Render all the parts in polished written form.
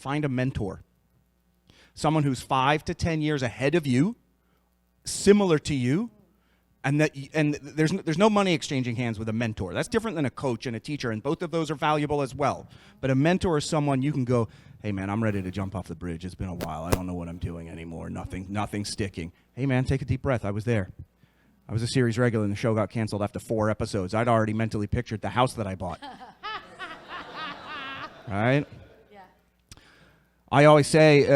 find a mentor. Someone who's 5 to 10 years ahead of you, similar to you, and there's no money exchanging hands with a mentor. That's different than a coach and a teacher, and both of those are valuable as well. But a mentor is someone you can go, hey man, I'm ready to jump off the bridge. It's been a while. I don't know what I'm doing anymore. Nothing's sticking. Hey man, take a deep breath. I was there. I was a series regular and the show got canceled after 4 episodes. I'd already mentally pictured the house that I bought. Right? Yeah. I always say,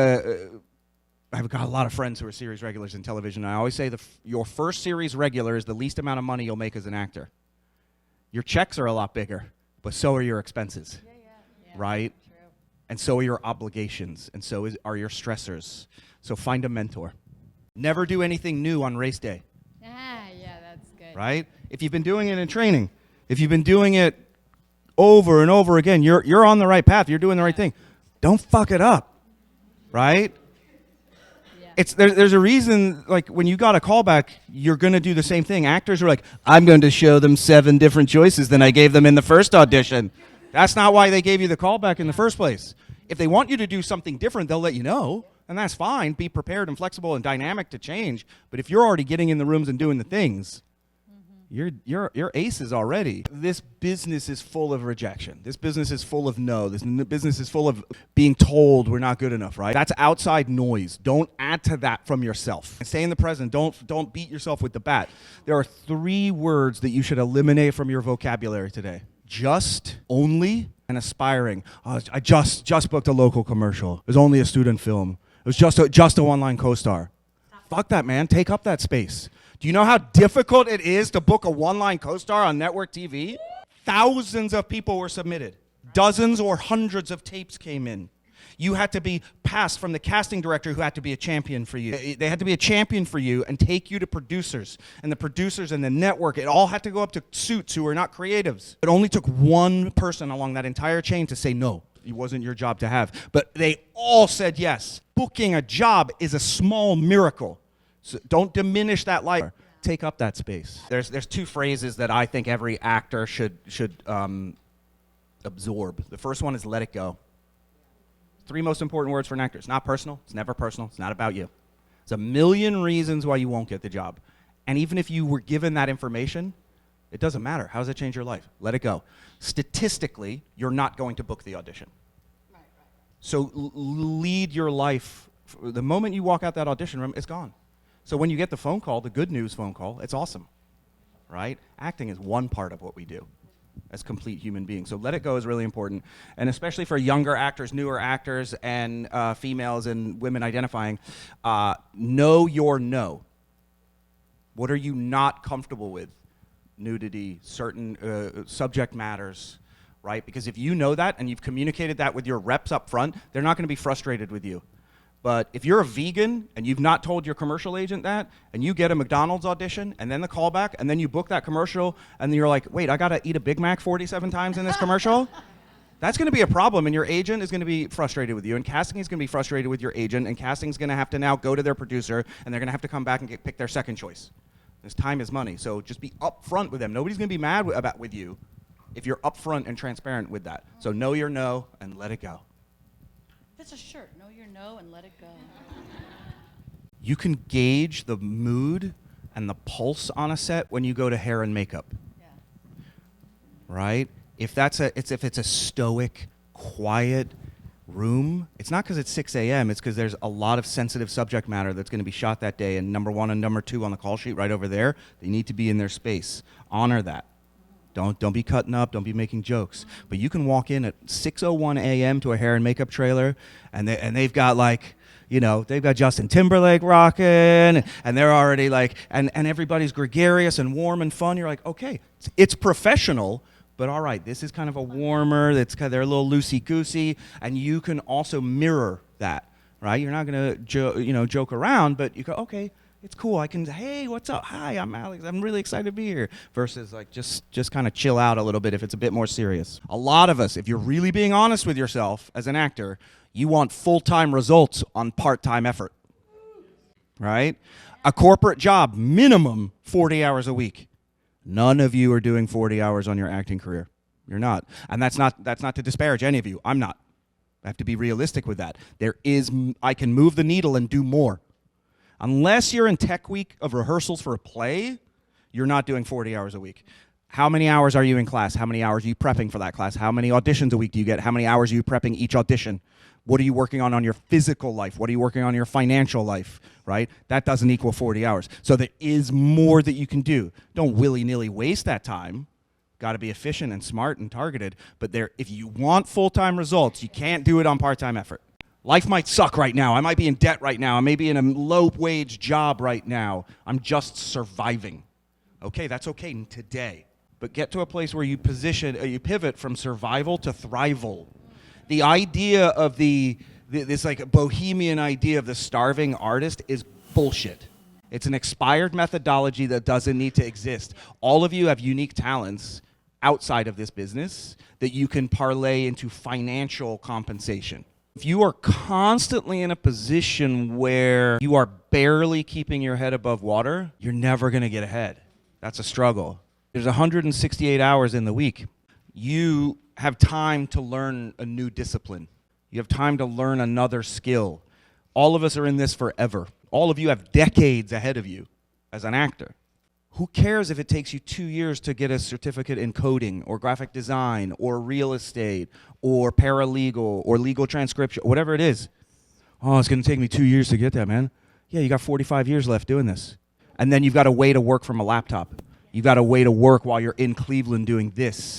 I've got a lot of friends who are series regulars in television. And I always say your first series regular is the least amount of money you'll make as an actor. Your checks are a lot bigger, but so are your expenses. Yeah. Right? True. And so are your obligations, and so are your stressors. So find a mentor. Never do anything new on race day. Yeah, that's good. Right? If you've been doing it in training, if you've been doing it over and over again, you're on the right path. You're doing the right thing. Don't fuck it up. Right? Yeah. There's a reason, like, when you got a callback, you're going to do the same thing. Actors are like, I'm going to show them 7 different choices than I gave them in the first audition. That's not why they gave you the callback in the first place. If they want you to do something different, they'll let you know, and that's fine. Be prepared and flexible and dynamic to change. But if you're already getting in the rooms and doing the things, you're aces already. This business is full of rejection. This business is full of no. This business is full of being told we're not good enough, right? That's outside noise. Don't add to that from yourself. And stay in the present. Don't beat yourself with the bat. There are 3 words that you should eliminate from your vocabulary today. Just, only, and aspiring. I just booked a local commercial. It was only a student film. It was just a one-line co-star. Fuck that, man. Take up that space. Do you know how difficult it is to book a one-line co-star on network TV? Thousands of people were submitted. Dozens or hundreds of tapes came in. You had to be passed from the casting director who had to be a champion for you. They had to be a champion for you and take you to producers. And the producers and the network, it all had to go up to suits who were not creatives. It only took one person along that entire chain to say no. It wasn't your job to have. But they all said yes. Booking a job is a small miracle. So don't diminish that light. Take up that space. There's 2 phrases that I think every actor should absorb. The first one is let it go. 3 most important words for an actor. It's not personal. It's never personal. It's not about you. There's a million reasons why you won't get the job. And even if you were given that information, it doesn't matter. How does it change your life? Let it go. Statistically, you're not going to book the audition. Right. So lead your life. The moment you walk out that audition room, it's gone. So when you get the phone call, the good news phone call, it's awesome, right? Acting is one part of what we do as complete human beings. So let it go is really important. And especially for younger actors, newer actors, and females and women identifying, know your no. What are you not comfortable with? Nudity, certain subject matters, right? Because if you know that and you've communicated that with your reps up front, they're not going to be frustrated with you. But if you're a vegan and you've not told your commercial agent that, and you get a McDonald's audition and then the callback, and then you book that commercial, and you're like, wait, I got to eat a Big Mac 47 times in this commercial? That's going to be a problem, and your agent is going to be frustrated with you, and casting is going to be frustrated with your agent, and casting is going to have to now go to their producer, and they're going to have to come back and pick their second choice. This time is money, so just be upfront with them. Nobody's going to be mad with you if you're upfront and transparent with that. So know your no and let it go. That's a shirt. Know your no and let it go. You can gauge the mood and the pulse on a set when you go to hair and makeup. Yeah. Right? If it's a stoic, quiet room, it's not because it's 6 a.m. It's because there's a lot of sensitive subject matter that's going to be shot that day, and number 1 and number 2 on the call sheet right over there, they need to be in their space. Honor that. Don't be cutting up. Don't be making jokes. But you can walk in at 6:01 a.m. to a hair and makeup trailer, and they've got they've got Justin Timberlake rocking, and they're already like, and everybody's gregarious and warm and fun. You're like, okay, it's professional, but all right, this is kind of a warmer. They're a little loosey goosey, and you can also mirror that, right? You're not gonna joke around, but you go, okay. It's cool. I can, hey, what's up? Hi, I'm Alex. I'm really excited to be here. Versus like just kind of chill out a little bit if it's a bit more serious. A lot of us, if you're really being honest with yourself as an actor, you want full-time results on part-time effort, right? A corporate job, minimum 40 hours a week. None of you are doing 40 hours on your acting career. You're not. And that's not to disparage any of you. I'm not. I have to be realistic with that. I can move the needle and do more. Unless you're in tech week of rehearsals for a play, you're not doing 40 hours a week. How many hours are you in class? How many hours are you prepping for that class? How many auditions a week do you get? How many hours are you prepping each audition? What are you working on your physical life? What are you working on your financial life, right? That doesn't equal 40 hours. So there is more that you can do. Don't willy-nilly waste that time. Got to be efficient and smart and targeted. But if you want full-time results, you can't do it on part-time effort. Life might suck right now. I might be in debt right now. I may be in a low-wage job right now. I'm just surviving. Okay, that's okay today. But get to a place where you pivot from survival to thrival. The idea of this like bohemian idea of the starving artist is bullshit. It's an expired methodology that doesn't need to exist. All of you have unique talents outside of this business that you can parlay into financial compensation. If you are constantly in a position where you are barely keeping your head above water, you're never going to get ahead. That's a struggle. There's 168 hours in the week. You have time to learn a new discipline. You have time to learn another skill. All of us are in this forever. All of you have decades ahead of you as an actor. Who cares if it takes you 2 years to get a certificate in coding or graphic design or real estate or paralegal or legal transcription, whatever it is. Oh, it's going to take me 2 years to get that, man. Yeah, you got 45 years left doing this. And then you've got a way to work from a laptop. You've got a way to work while you're in Cleveland doing this.